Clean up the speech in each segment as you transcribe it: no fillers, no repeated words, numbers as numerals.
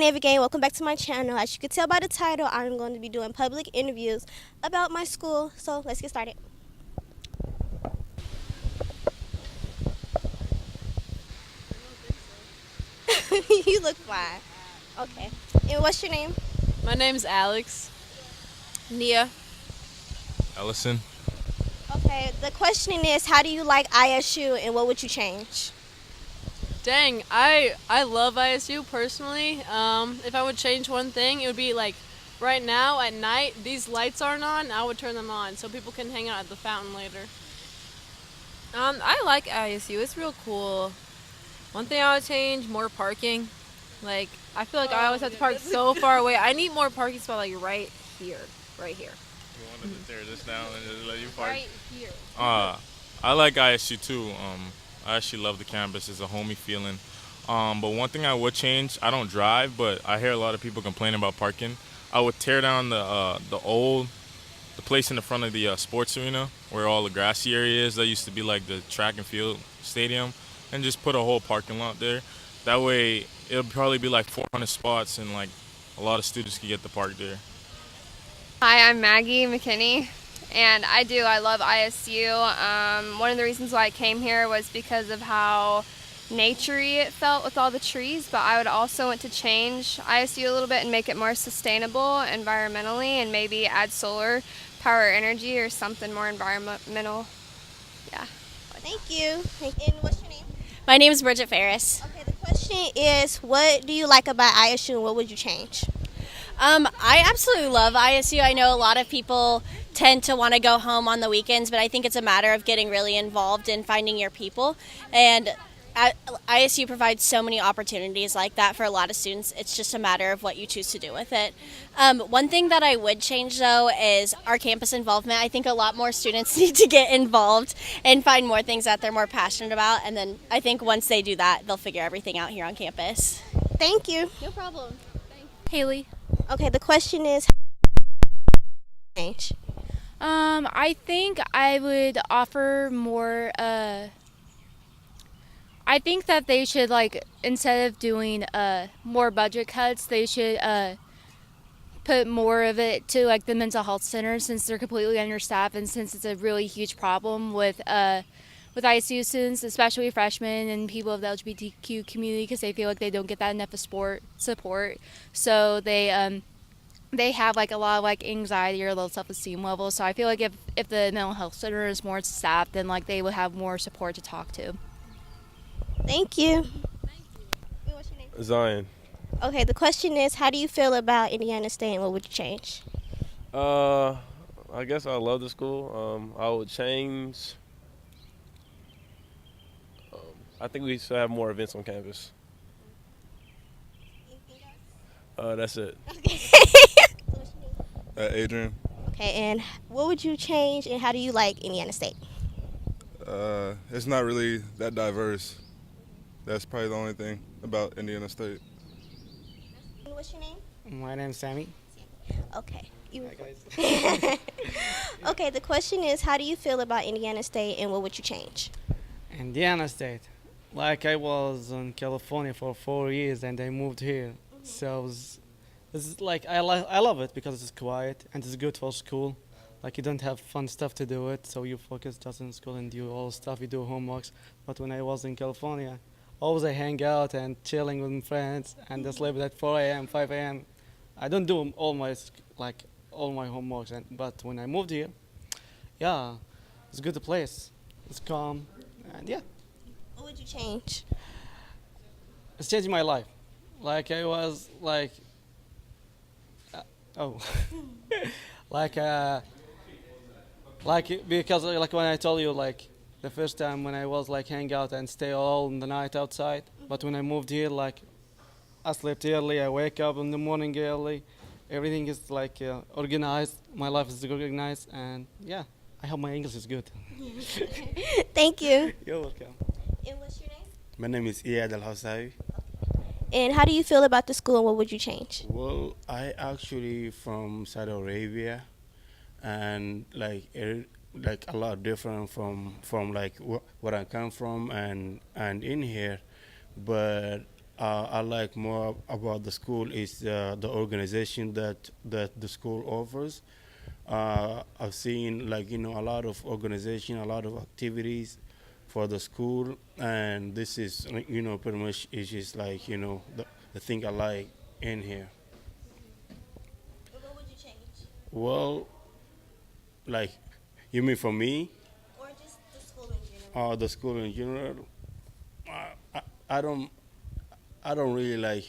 JayNavy gang, welcome back to my channel. As you can tell by the title, I'm going to be doing public interviews about my school. So let's get started. You look fine. Okay. And what's your name? My name's Alex. Nia. Ellison. Okay. The question is, how do you like ISU and what would you change? Dang, I love ISU personally. If I would change one thing, it would be like right now at night, these lights aren't on, I would turn them on so people can hang out at the fountain later. I like ISU. It's real cool. One thing I would change, more parking. Like, I feel like I always have to park so far away. I need more parking spot like right here. Right here. You wanted to tear this down and just let you park? Right here. I like ISU too. I actually love the campus. It's a homey feeling. But one thing I would change, I don't drive, but I hear a lot of people complaining about parking. I would tear down the place in the front of the sports arena where all the grassy area is. That used to be like the track and field stadium, and just put a whole parking lot there. That way, it'll probably be like 400 spots, and like a lot of students can get to park there. Hi, I'm Maggie McKinney, and I love ISU. One of the reasons why I came here was because of how naturey it felt with all the trees, but I would also want to change ISU a little bit and make it more sustainable environmentally and maybe add solar power energy or something more environmental. Yeah. Thank you. And what's your name? My name is Bridget Ferris. Okay. The question is, what do you like about ISU and what would you change? I absolutely love ISU. I know a lot of people tend to want to go home on the weekends, but I think it's a matter of getting really involved in finding your people. And ISU provides so many opportunities like that for a lot of students. It's just a matter of what you choose to do with it. One thing that I would change, though, is our campus involvement. I think a lot more students need to get involved and find more things that they're more passionate about. And then I think once they do that, they'll figure everything out here on campus. Thank you. No problem. Haley. Okay. The question is, change. I think I would offer more. I think that they should, like, instead of doing more budget cuts, they should put more of it to like the mental health centers, since they're completely understaffed and since it's a really huge problem with ISU students, especially freshmen and people of the LGBTQ community, because they feel like they don't get that enough of support. So they have like a lot of like anxiety or low self-esteem levels. So I feel like if the mental health center is more staffed, then like they would have more support to talk to. Thank you. And what's your name? Zion. Okay. The question is, how do you feel about Indiana State and what would you change? I guess I love the school. I would change. I think we should have more events on campus. That's it. Adrian. Okay, and what would you change and how do you like Indiana State? It's not really that diverse. That's probably the only thing about Indiana State. And what's your name? My name's Sammy. Okay. Hi guys. Okay, the question is, how do you feel about Indiana State and what would you change? Indiana State. Like, I was in California for 4 years and I moved here. So it's like I love it because it's quiet and it's good for school. Like, you don't have fun stuff to do it, so you focus just on school and do all stuff, you do homeworks. But when I was in California, always I hang out and chilling with my friends and I sleep at 4 a.m., 5 a.m. I don't do all my homeworks, but when I moved here, yeah, it's a good place. It's calm, and yeah, What would you change? it's changed my life. Like, I was like, because like when I told you, like the first time when I was like hang out and stay all the night outside, but when I moved here, like I slept early, I wake up in the morning early, everything is like organized, my life is organized, and yeah, I hope my English is good. Thank you. You're welcome. And what's your name? My name is Iyad Al-Hossawi. And how do you feel about the school and what would you change? Well, I actually from Saudi Arabia, and like a lot different from like where I come from and in here, but I like more about the school is the organization that the school offers. I've seen like a lot of organization, a lot of activities for the school, and this is pretty much is just like the thing I like in here. What would you change? Well, like you mean for me? Or just the school in general? The school in general. I don't really like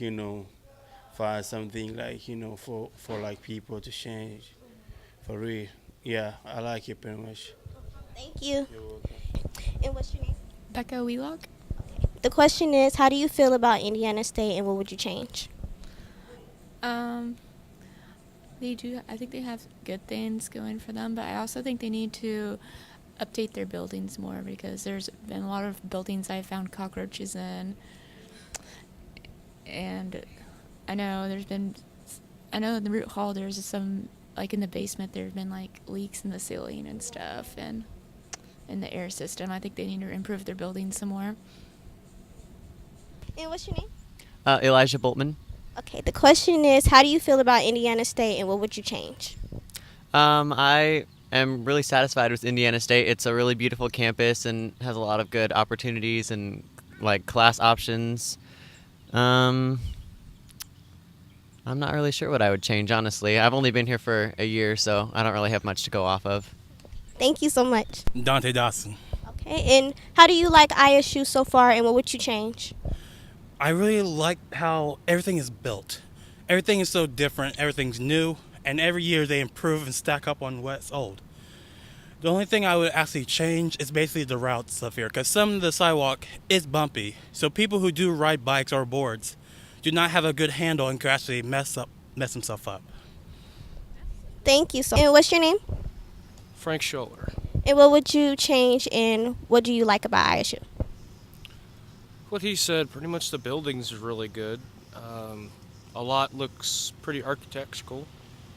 find something like for like people to change for real. Yeah, I like it pretty much. Thank you. You're welcome. And what's your name? Becca Wheelock. The question is, how do you feel about Indiana State and what would you change? I think they have good things going for them, but I also think they need to update their buildings more because there's been a lot of buildings I found cockroaches in. And I know in the Root Hall there's some, like in the basement there's been like leaks in the ceiling and stuff and in the air system. I think they need to improve their buildings some more. And what's your name? Elijah Boltman. Okay, the question is, how do you feel about Indiana State and what would you change? I am really satisfied with Indiana State. It's a really beautiful campus and has a lot of good opportunities and like class options. I'm not really sure what I would change, honestly. I've only been here for a year, so I don't really have much to go off of. Thank you so much. Dante Dawson. Okay, and how do you like ISU so far and what would you change? I really like how everything is built. Everything is so different, everything's new, and every year they improve and stack up on what's old. The only thing I would actually change is basically the routes up here, because some of the sidewalk is bumpy, so people who do ride bikes or boards do not have a good handle and could actually mess themselves up. Thank you so much. And what's your name? Frank Scholler. And what would you change and what do you like about ISU? What he said, pretty much the buildings are really good. A lot looks pretty architectural,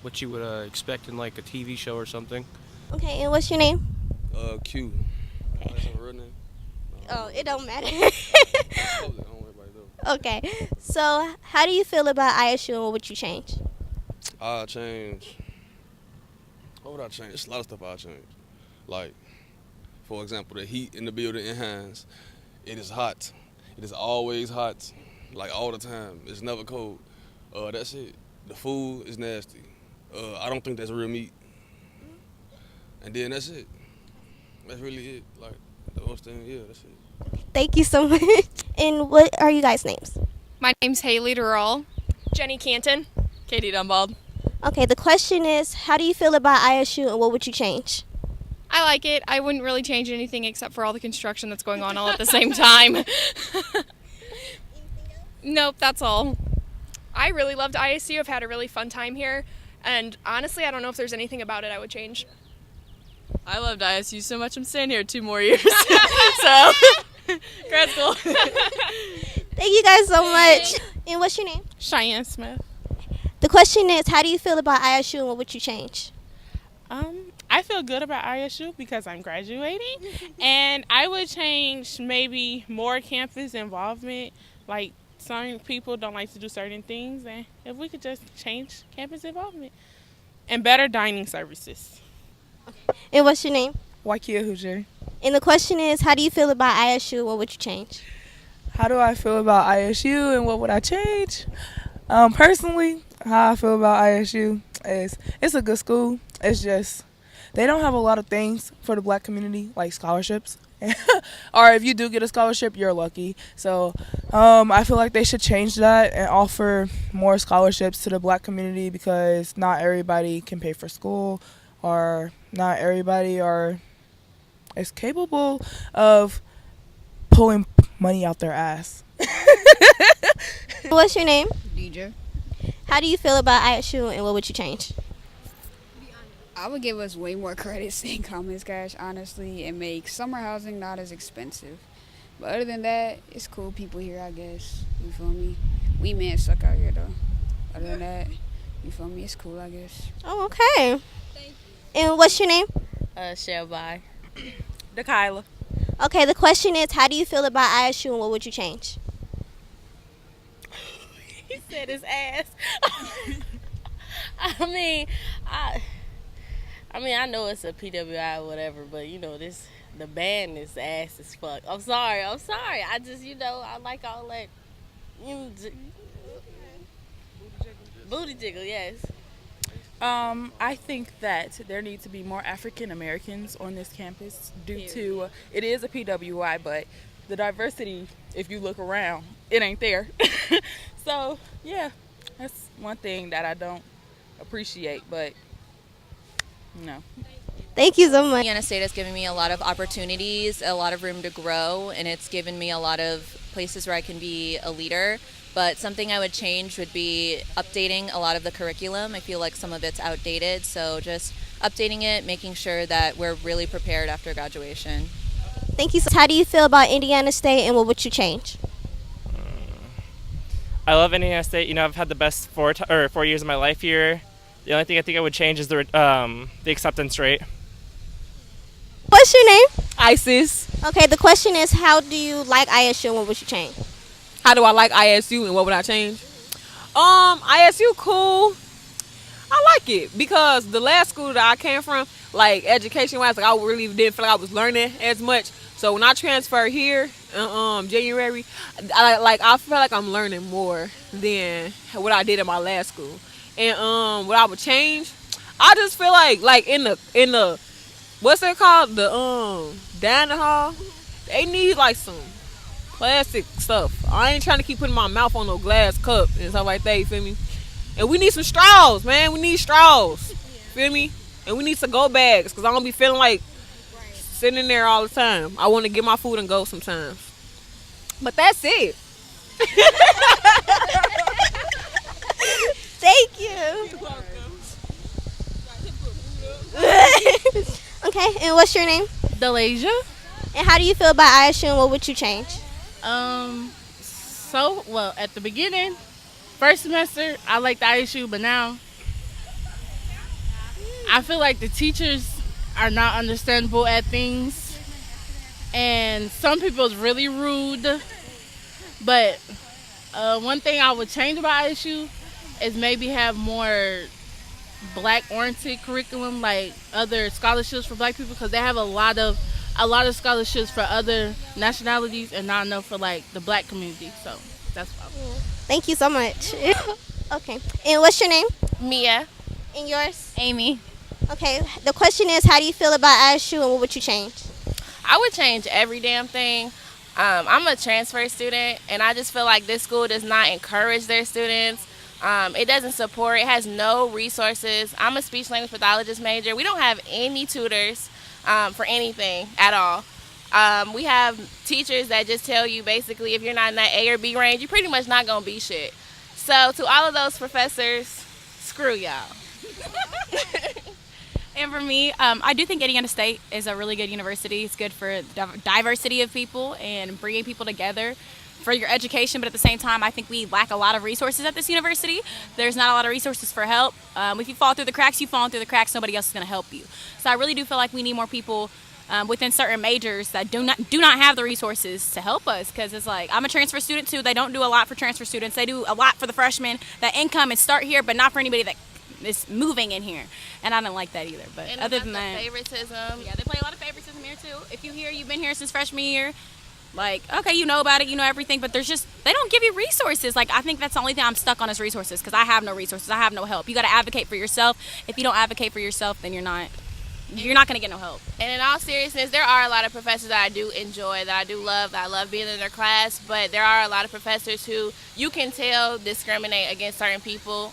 what you would expect in like a TV show or something. Okay, and what's your name? Q. Okay. That's my real name. Oh, it don't matter. Don't worry about it though. Okay, so how do you feel about ISU and what would you change? I'll change. What would I change? There's a lot of stuff I'll change. Like, for example, the heat in the building in Hines. It is hot. It is always hot, like all the time. It's never cold. That's it. The food is nasty. I don't think that's real meat. And then that's it. That's really it. Like, the most thing, yeah, that's it. Thank you so much. And what are you guys' names? My name's Haley Durrell. Jenny Canton. Katie Dunbald. Okay, the question is, how do you feel about ISU and what would you change? I like it. I wouldn't really change anything except for all the construction that's going on all at the same time. Nope, that's all. I really loved ISU. I've had a really fun time here. And honestly, I don't know if there's anything about it I would change. I loved ISU so much I'm staying here 2 more years. So, grad school. Thank you guys so much. And what's your name? Cheyenne Smith. The question is, how do you feel about ISU and what would you change? I feel good about ISU because I'm graduating, and I would change maybe more campus involvement. Like, some people don't like to do certain things, and if we could just change campus involvement and better dining services. And what's your name? Wakia Hoojer. And the question is, how do you feel about ISU and what would you change? How do I feel about ISU and what would I change? Personally, how I feel about ISU is it's a good school. It's just they don't have a lot of things for the black community, like scholarships. Or if you do get a scholarship, you're lucky. So I feel like they should change that and offer more scholarships to the black community because not everybody can pay for school or not everybody is capable of pulling money out their ass. What's your name? DJ. How do you feel about ISU and what would you change? I would give us way more credits than Commons Cash, honestly, and make summer housing not as expensive. But other than that, it's cool people here, I guess. You feel me? We men suck out here, though. Other than that, you feel me? It's cool, I guess. Oh, okay. Thank you. And what's your name? Shelby. Okay, the question is, how do you feel about ISU and what would you change? said his ass. I mean, I know it's a PWI or whatever, but the band is ass as fuck. I'm sorry. I just I like all that. Booty jiggle, yes. I think that there need to be more African Americans on this campus due to it is a PWI, but the diversity, if you look around, it ain't there. So yeah, that's one thing that I don't appreciate, but no. Thank you so much. Indiana State has given me a lot of opportunities, a lot of room to grow, and it's given me a lot of places where I can be a leader. But something I would change would be updating a lot of the curriculum. I feel like some of it's outdated, so just updating it, making sure that we're really prepared after graduation. Thank you. How do you feel about Indiana State, and what would you change? I love Indiana State. I've had the best 4 years of my life here. The only thing I think I would change is the acceptance rate. What's your name? Isis. Okay, the question is, how do you like ISU, and what would you change? How do I like ISU and what would I change? ISU cool. I like it because the last school that I came from, like education-wise, I really didn't feel like I was learning as much. So when I transfer here in January, I feel like I'm learning more than what I did in my last school. And what I would change, I just feel like in the what's it called, the dining hall, they need like some plastic stuff. I ain't trying to keep putting my mouth on no glass cup and stuff like that, you feel me? And we need some straws, man. We need straws, feel me? And we need some go bags, because I don't be feeling like sitting in there all the time. I want to get my food and go sometimes. But that's it. Thank you. You're welcome. Okay, and what's your name? Delasia. And how do you feel about ISU, and what would you change? At the beginning, first semester, I liked ISU, but now I feel like the teachers are not understandable at things, and some people is really rude. But one thing I would change about ISU is maybe have more black-oriented curriculum, like other scholarships for black people, because they have a lot of scholarships for other nationalities and not enough for like the black community. So that's what I would. Thank you so much. Okay, and what's your name? Mia. And yours? Amy. Okay, the question is, how do you feel about ISU, and what would you change? I would change every damn thing. I'm a transfer student, and I just feel like this school does not encourage their students. It doesn't support. It has no resources. I'm a speech language pathologist major. We don't have any tutors for anything at all. We have teachers that just tell you basically if you're not in that A or B range, you're pretty much not going to be shit. So to all of those professors, screw y'all. And for me, I do think Indiana State is a really good university. It's good for diversity of people and bringing people together for your education, but at the same time, I think we lack a lot of resources at this university. There's not a lot of resources for help. If you fall through the cracks, you fall through the cracks. Nobody else is going to help you. So I really do feel like we need more people within certain majors that do not have the resources to help us, because it's like, I'm a transfer student too. They don't do a lot for transfer students. They do a lot for the freshmen that income and start here, but not for anybody that is moving in here, and I don't like that either. But And other about than the that, favoritism. Yeah, they play a lot of favoritism here too. If you hear you've been here since freshman year, like, okay, you know about it, you know everything, but they don't give you resources. Like, I think that's the only thing I'm stuck on is resources, because I have no resources, I have no help. You got to advocate for yourself. If you don't advocate for yourself, then you're not going to get no help. And in all seriousness, there are a lot of professors that I do enjoy, that I do love, that I love being in their class, but there are a lot of professors who you can tell discriminate against certain people.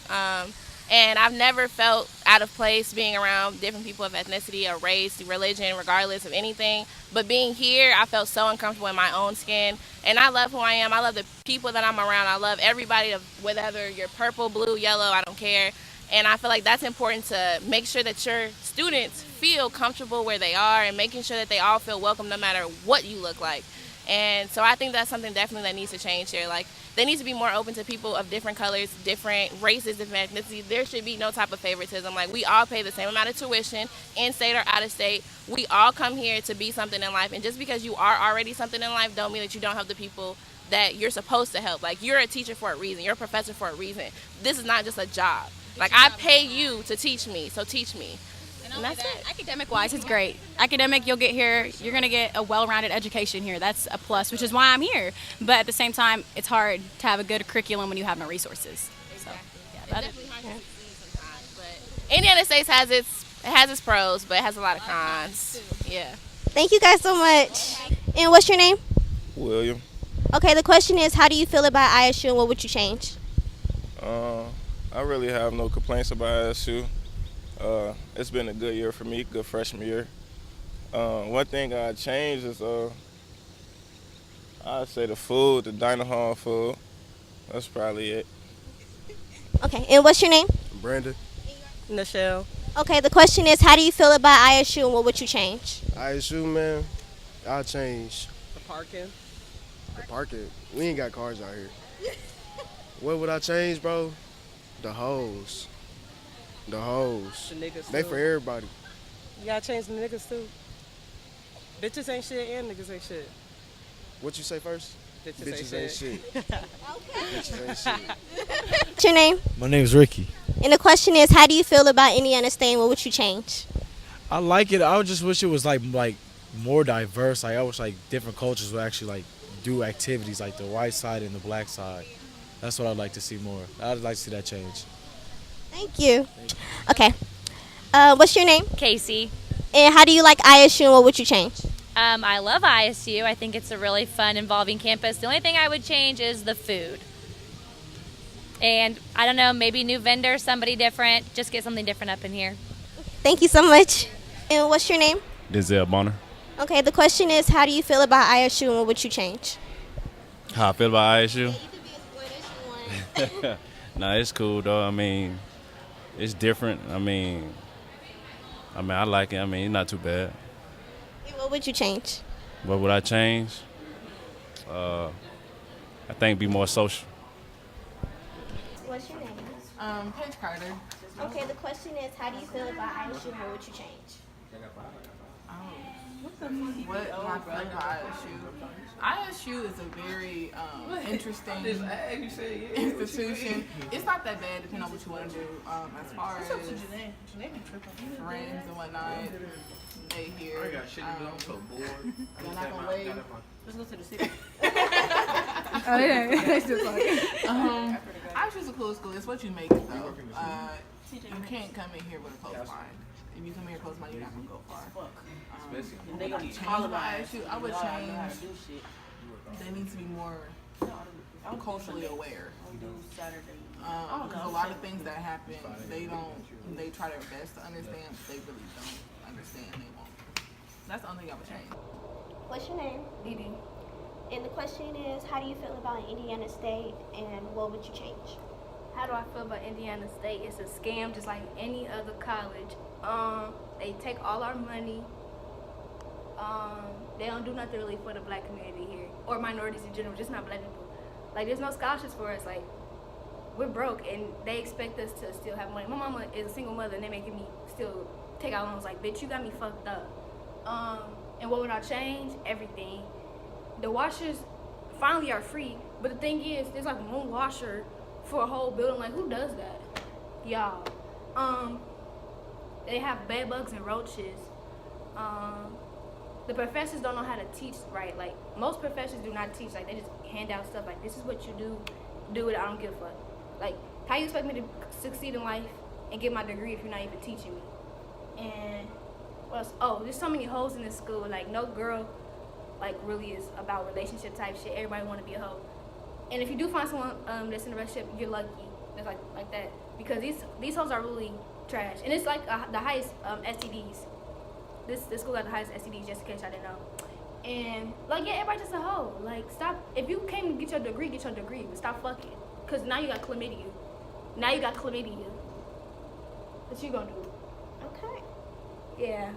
And I've never felt out of place being around different people of ethnicity or race, religion, regardless of anything. But being here, I felt so uncomfortable in my own skin. And I love who I am. I love the people that I'm around. I love everybody, whether you're purple, blue, yellow, I don't care. And I feel like that's important, to make sure that your students feel comfortable where they are and making sure that they all feel welcome no matter what you look like. And so I think that's something definitely that needs to change here. Like, they need to be more open to people of different colors, different races, different ethnicities. There should be no type of favoritism. Like, we all pay the same amount of tuition, in-state or out-of-state. We all come here to be something in life. And just because you are already something in life don't mean that you don't help the people that you're supposed to help. Like, you're a teacher for a reason. You're a professor for a reason. This is not just a job. Like, I pay you to teach me, so teach me. And that's it. Academic-wise, it's great. Academic, you'll get here, you're going to get a well-rounded education here. That's a plus, which is why I'm here. But at the same time, it's hard to have a good curriculum when you have no resources. So, yeah, Indiana State has its pros, but it has a lot of cons. Yeah. Thank you guys so much. And what's your name? William. Okay, the question is, how do you feel about ISU and what would you change? I really have no complaints about ISU. It's been a good year for me, good freshman year. One thing I'd change is I'd say the food, the diner hall food. That's probably it. Okay, and what's your name? Brandon. Nichelle. Okay, the question is, how do you feel about ISU and what would you change? ISU, man, I'll change The parking. the parking. We ain't got cars out here. What would I change, bro? The hoes. The hoes. The niggas They too. for everybody. You gotta change the niggas too. Bitches ain't shit and niggas ain't shit. What you say first? Bitches ain't shit. Bitches ain't shit. What's your name? My name's Ricky. And the question is, how do you feel about Indiana State and what would you change? I like it. I would just wish it was like more diverse. Like I wish like different cultures would actually like do activities like the white side and the black side. That's what I'd like to see more. I'd like to see that change. Thank you. Okay. What's your name? Casey. And how do you like ISU and what would you change? I love ISU. I think it's a really fun, involving campus. The only thing I would change is the food. And I don't know, maybe new vendor, somebody different. Just get something different up in here. Thank you so much. And what's your name? Denzel Bonner. Okay, the question is, how do you feel about ISU and what would you change? How I feel about ISU? Nah, it's cool though. I mean, it's different. I mean, I like it. I mean, it's not too bad. And what would you change? What would I change? I think be more social. What's your name? Paige Carter. Okay, the question is, how do you feel about ISU and what would you change? What do I feel about ISU? ISU is a very interesting institution. It's not that bad depending on what you want to do. As far as friends and whatnot, they here. They're not gonna wait. Let's go to the city. Oh yeah, it's just like. ISU's a cool school. It's what you make it though. You can't come in here with a closed mind. If you come here close mind, you're not gonna go far. They gonna change my ISU. I would change. They need to be more culturally aware. Because a lot of things that happen, they try their best to understand, but they really don't understand. They won't. That's the only thing I would change. What's your name? Dee. And the question is, how do you feel about Indiana State and what would you change? How do I feel about Indiana State? It's a scam just like any other college. They take all our money. They don't do nothing really for the black community here, or minorities in general, just not black people. Like, there's no scholarships for us. Like, we're broke, and they expect us to still have money. My mama is a single mother, and they're making me still take out loans. Like, bitch, you got me fucked up. And what would I change? Everything. The washers finally are free, but the thing is, there's like one washer for a whole building. Like, who does that? Y'all. They have bed bugs and roaches. The professors don't know how to teach right. Like, most professors do not teach. Like, they just hand out stuff like, this is what you do it, I don't give a fuck. Like, how you expect me to succeed in life and get my degree if you're not even teaching me? And what else? Oh, there's so many hoes in this school. Like, no girl like really is about relationship type shit. Everybody want to be a hoe. And if you do find someone that's in a relationship, you're lucky. That's like that, because these hoes are really trash. And it's like the highest STDs. This school got the highest STDs, just in case I didn't know. And like, yeah, everybody just a hoe. Like, stop. If you came to get your degree, but stop fucking. Cause now you got chlamydia. What you gonna do? Okay. Yeah.